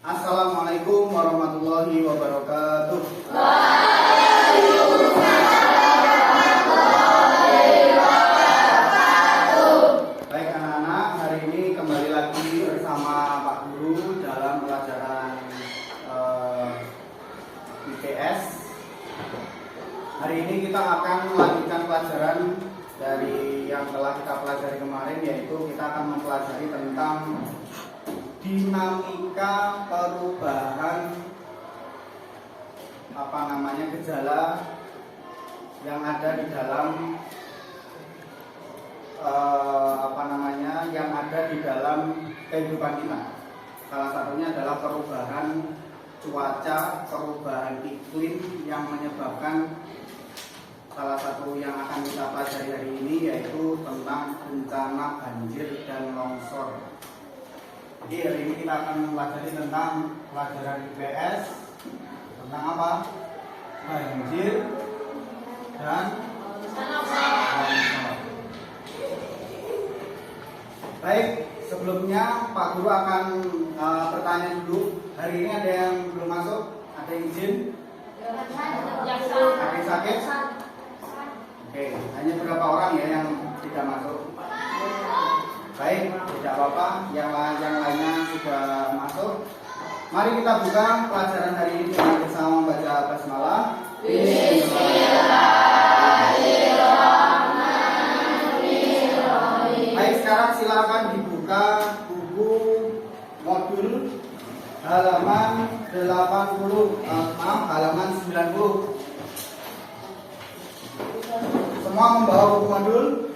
Assalamualaikum warahmatullahi wabarakatuh. Baik anak-anak, hari ini kembali lagi bersama Pak Guru dalam pelajaran IPS. Hari ini kita akan melanjutkan pelajaran dari yang telah kita pelajari kemarin, yaitu kita akan mempelajari tentang dinamika perubahan gejala yang ada di dalam yang ada di dalam kehidupan kita. Salah satunya adalah perubahan cuaca, perubahan iklim yang menyebabkan salah satu yang akan kita pelajari hari ini, yaitu tentang bencana banjir dan longsor. Jadi hari ini kita akan mempelajari tentang pelajaran IPS tentang apa? Banjir dan longsor. Baik, sebelumnya Pak Guru akan bertanya dulu. Hari ini ada yang belum masuk? Ada yang izin? Ada yang sakit? Oke, hanya beberapa orang ya yang tidak masuk. Baik, tidak apa-apa. Yang lainnya sudah masuk. Mari kita buka pelajaran hari ini dengan bersama membaca basmalah. Bismillahirrahmanirrahim. Baik, sekarang silakan dibuka buku modul halaman 90. Semua membawa buku modul?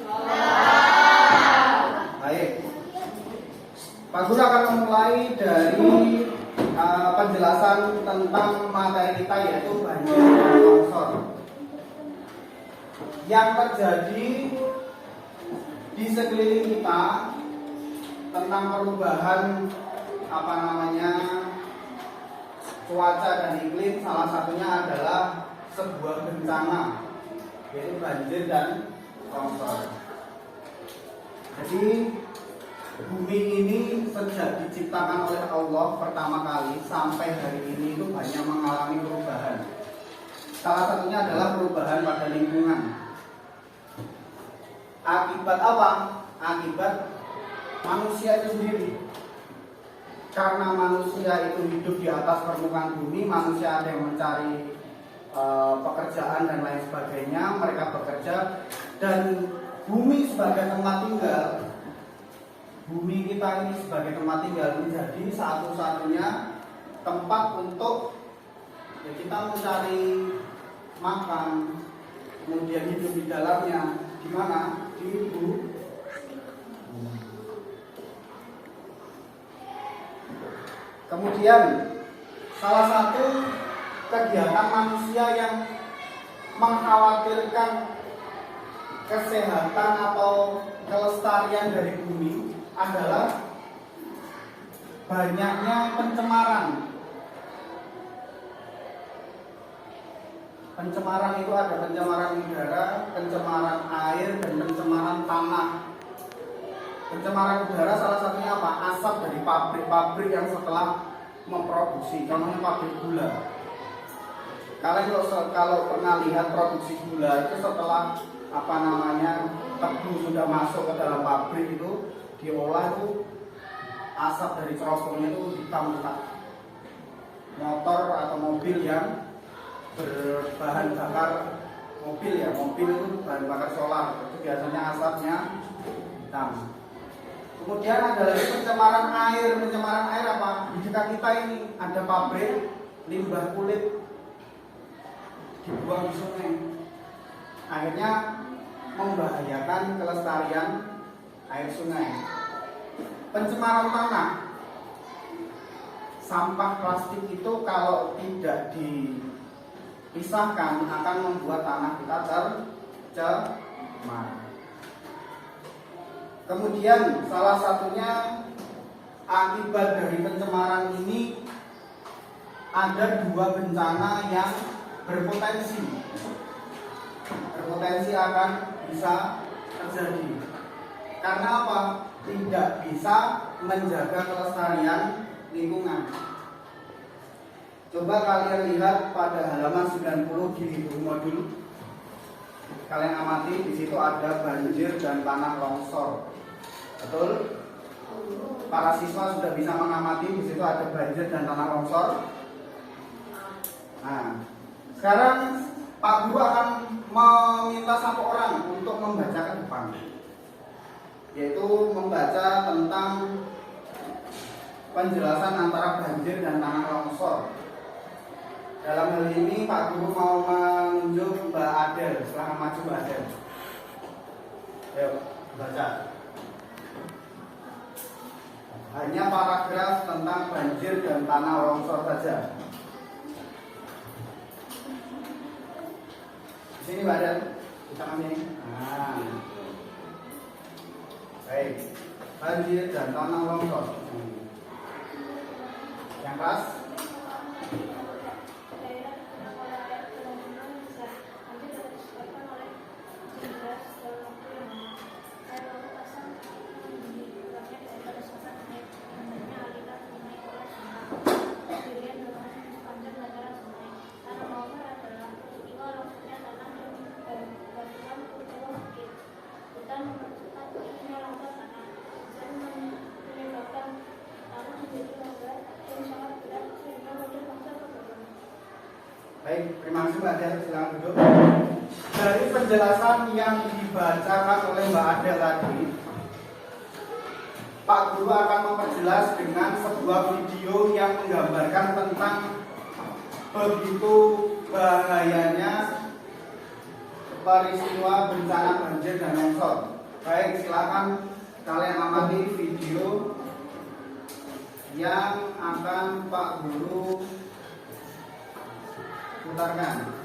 Baik. Pak Guru akan memulai dari penjelasan tentang materi kita, yaitu banjir dan longsor yang terjadi di sekeliling kita, tentang perubahan cuaca dan iklim. Salah satunya adalah sebuah bencana, yaitu banjir dan longsor. Jadi bumi ini sejak diciptakan oleh Allah pertama kali sampai hari ini itu banyak mengalami perubahan. Salah satunya adalah perubahan pada lingkungan. Akibat apa? Akibat manusia itu sendiri. Karena manusia itu hidup di atas permukaan bumi, manusia ada yang mencari pekerjaan dan lain sebagainya. Mereka bekerja, dan bumi sebagai tempat tinggal, bumi kita ini sebagai tempat tinggal menjadi satu-satunya tempat untuk kita mencari makan, kemudian hidup di dalamnya. Di mana? Di bumi. Kemudian salah satu kegiatan manusia yang mengkhawatirkan kesehatan atau kelestarian dari bumi adalah banyaknya pencemaran. Pencemaran itu ada pencemaran udara, pencemaran air, dan pencemaran tanah. Pencemaran udara salah satunya apa? Asap dari pabrik-pabrik yang setelah memproduksi, contohnya pabrik gula. Kalian kalau pernah lihat produksi gula itu setelah tebu sudah masuk ke dalam pabrik, itu diolah, itu asap dari cerobongnya itu hitam pekat. Motor atau mobil yang berbahan bakar mobil itu bahan bakar solar, itu biasanya asapnya hitam. Kemudian ada lagi pencemaran air. Pencemaran air apa? Di dekat kita ini ada pabrik limbah kulit dibuang di sungai, akhirnya membahayakan kelestarian air sungai. Pencemaran tanah, sampah plastik itu kalau tidak dipisahkan akan membuat tanah kita tercemar. Kemudian salah satunya akibat dari pencemaran ini ada dua bencana yang berpotensi akan bisa terjadi. Karena apa? Tidak bisa menjaga kelestarian lingkungan. Coba kalian lihat pada halaman 90 di buku modul. Kalian amati di situ ada banjir dan tanah longsor. Betul? Para siswa sudah bisa mengamati di situ ada banjir dan tanah longsor. Nah, sekarang Pak Guru akan meminta satu orang untuk membaca ke depan, yaitu membaca tentang penjelasan antara banjir dan tanah longsor. Dalam hal ini Pak Guru mau menunjuk Mbak Adel. Silahkan maju Mbak Adel. Ayo baca. Hanya paragraf tentang banjir dan tanah longsor saja. Di sini Mbak Adel, di tangan ini. Nah. Baik. Banjir dan tanah longsor. Yang keras. Baik, terima kasih Mbak Adel, silakan duduk. Dari penjelasan yang dibacakan oleh Mbak Adel tadi, Pak Guru akan memperjelas dengan sebuah video yang menggambarkan tentang begitu bahayanya peristiwa bencana banjir dan longsor. Baik, silakan kalian amati video yang akan Pak Guru putarkan.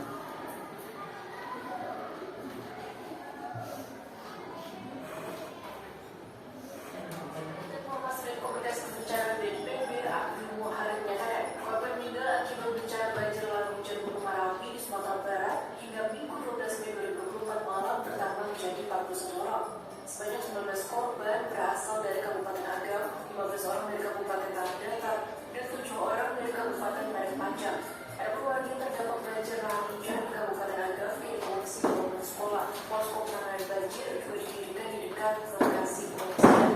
Sebanyak 19 korban berasal dari Kabupaten Agam, 15 orang dari Kabupaten Tanah Datar, dan 7 orang dari Kabupaten Padang Panjang. Ada keluarga yang terdampak banjir lahar hujan di Kabupaten Agam yang mengungsi ke bangunan sekolah. Posko penanganan banjir juga didirikan di dekat lokasi pengungsian.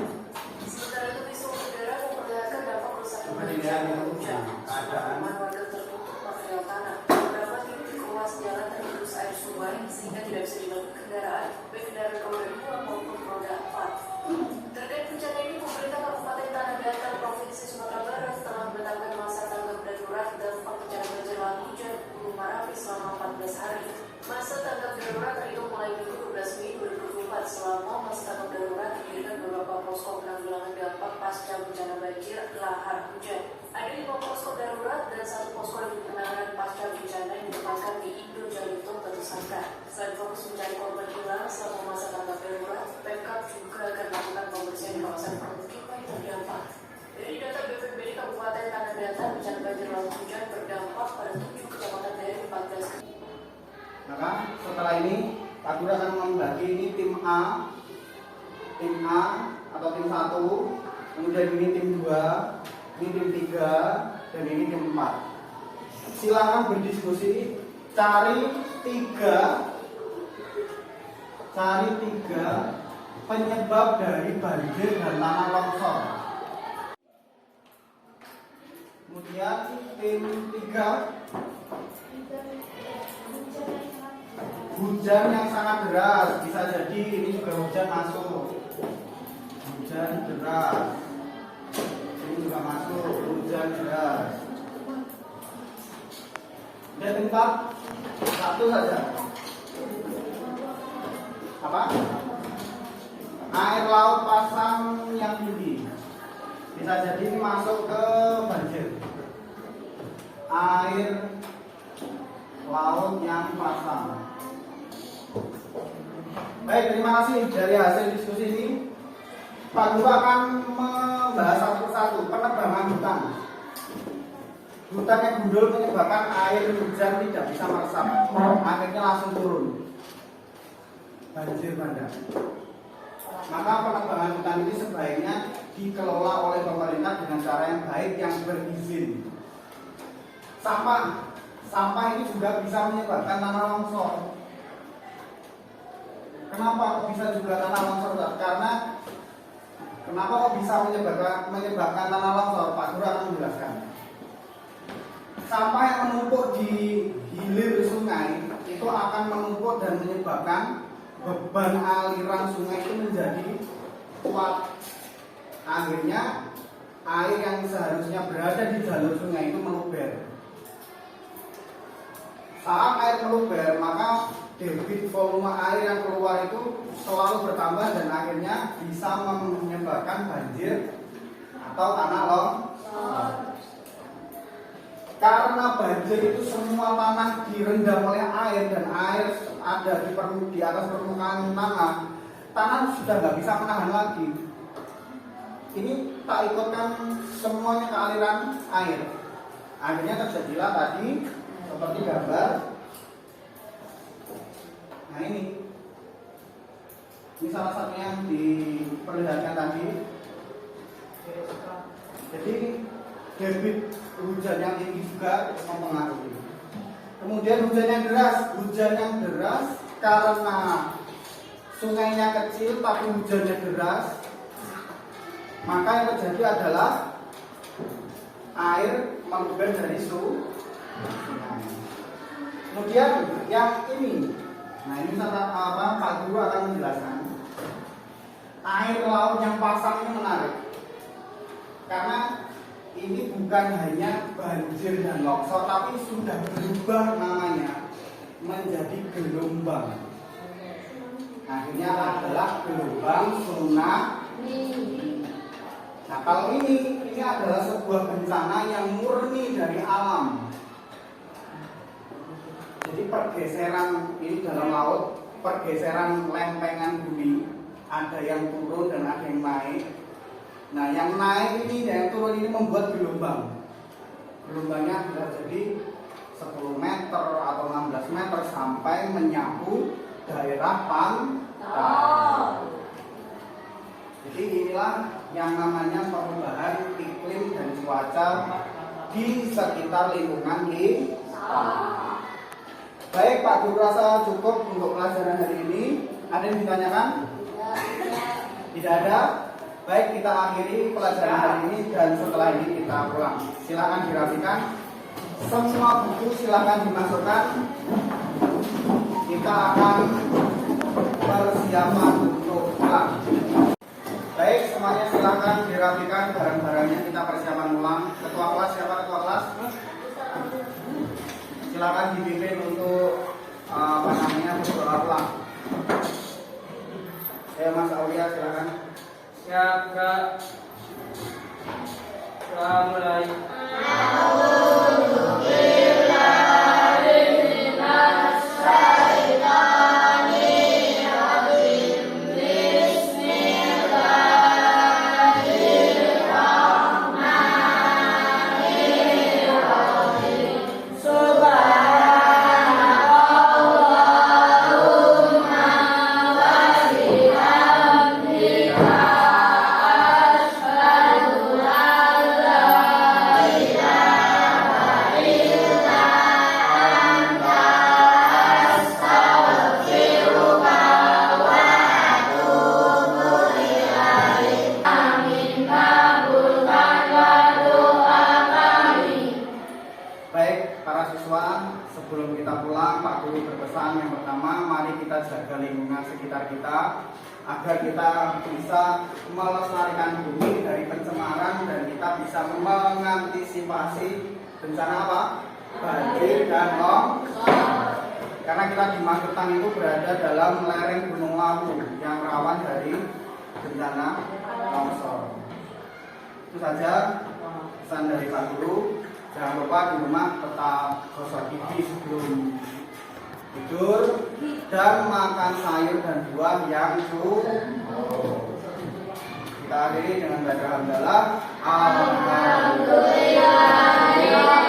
Sementara itu visual udara memperlihatkan dampak kerusakan banjir lahar hujan. Rumah warga tertutup material tanah. Beberapa titik di ruas jalan tergerus air sungai sehingga tidak bisa dilalui kendaraan, baik kendaraan roda 2 maupun roda 4. Terkait bencana ini, pemerintah Kabupaten Tanah Datar Provinsi Sumatera Barat telah menetapkan masa tanggap darurat dampak bencana banjir lahar hujan Gunung Merapi selama 14 hari. Masa tanggap darurat terhitung mulai Minggu 12 Mei 2024. Selama masa tanggap darurat didirikan beberapa posko penanggulangan dampak pasca bencana banjir lahar hujan. Ada 5 posko darurat dan 1 posko penanganan pasca bencana yang ditempatkan di Indo Jalitung, Batu Sangkar. Selain fokus mencari korban hilang selama masa tanggap darurat, Pemkab juga akan melakukan pembersihan di kawasan permukiman yang terdampak. Dari data BPBD Kabupaten Tanah Datar, bencana banjir lahar hujan berdampak pada 7 kecamatan dari 14 kecamatan. Maka setelah ini Pak Guru akan membagi ini tim A atau tim 1, kemudian ini tim 2, ini tim 3, dan ini tim 4. Silakan berdiskusi, cari tiga penyebab dari banjir dan tanah longsor. Kemudian tim 3, hujan yang sangat deras, bisa jadi ini juga hujan masuk. Hujan deras, ini juga masuk hujan deras. Dan tempat 1 saja. Apa? Air laut pasang yang tinggi, bisa jadi ini masuk ke banjir. Air laut yang pasang. Baik, terima kasih. Dari hasil diskusi ini, Pak Guru akan membahas satu persatu. Penebangan hutan. Hutan yang gundul menyebabkan air hujan tidak bisa meresap, akhirnya langsung turun, banjir bandang. Maka penebangan hutan ini sebaiknya dikelola oleh pemerintah dengan cara yang baik, yang berizin. Sampah ini juga bisa menyebabkan tanah longsor. Kenapa kok bisa juga tanah longsor? Karena kenapa kok bisa menyebabkan tanah longsor? Pak Guru akan menjelaskan. Sampah yang menumpuk di hilir sungai itu akan menumpuk dan menyebabkan beban aliran sungai itu menjadi kuat. Akhirnya air yang seharusnya berada di jalur sungai itu meluber. Saat air meluber, maka debit volume air yang keluar itu selalu bertambah dan akhirnya bisa menyebabkan banjir atau tanah longsor. Karena banjir itu semua tanah direndam oleh air dan air ada di atas permukaan tanah sudah nggak bisa menahan lagi. Ini tak ikutkan semuanya ke aliran air. Akhirnya terjadilah tadi seperti gambar. Nah ini salah satu yang diperlihatkan tadi. Jadi debit hujan yang tinggi juga mempengaruhi. Kemudian hujan yang deras karena sungainya kecil tapi hujannya deras, maka yang terjadi adalah air meluber dari sungai. Kemudian yang ini, nah ini Pak Guru akan menjelaskan. Air laut yang pasang ini menarik, karena ini bukan hanya banjir dan longsor, tapi sudah berubah namanya menjadi gelombang. Akhirnya adalah gelombang tsunami. Nah kalau ini adalah sebuah bencana yang murni dari alam. Jadi pergeseran ini dalam laut, pergeseran lempengan bumi, ada yang turun dan ada yang naik. Nah yang naik ini dan yang turun ini membuat gelombang. Gelombangnya bisa jadi 10 meter atau 16 meter sampai menyapu daerah pantai. Jadi inilah yang namanya perubahan iklim dan cuaca di sekitar lingkungan kita. Baik Pak Guru, rasa cukup untuk pelajaran hari ini. Ada yang ditanyakan? Tidak ada? Baik, kita akhiri pelajaran hari ini dan setelah ini kita pulang. Silakan dirapikan. Semua buku silakan dimasukkan. Kita akan persiapan untuk pulang. Baik, semuanya silakan dirapikan barang-barangnya. Kita persiapan pulang. Ketua kelas, siapa ketua kelas? Silakan dipimpin untuk berdoa pulang. Mas Aulia, silakan. Ya, Kak. Mulai. Sebelum kita pulang, Pak Guru berpesan yang pertama, mari kita jaga lingkungan sekitar kita agar kita bisa melestarikan bumi dari pencemaran dan kita bisa mengantisipasi bencana apa? Banjir dan longsor. Karena kita di Magetan itu berada dalam lereng Gunung Lawu yang rawan dari bencana longsor. Itu saja pesan dari Pak Guru. Jangan lupa di rumah tetap gosok gigi sebelum tidur dan makan sayur dan buah yang cukup. Kita akhiri dengan baca hamdalah. Alhamdulillah.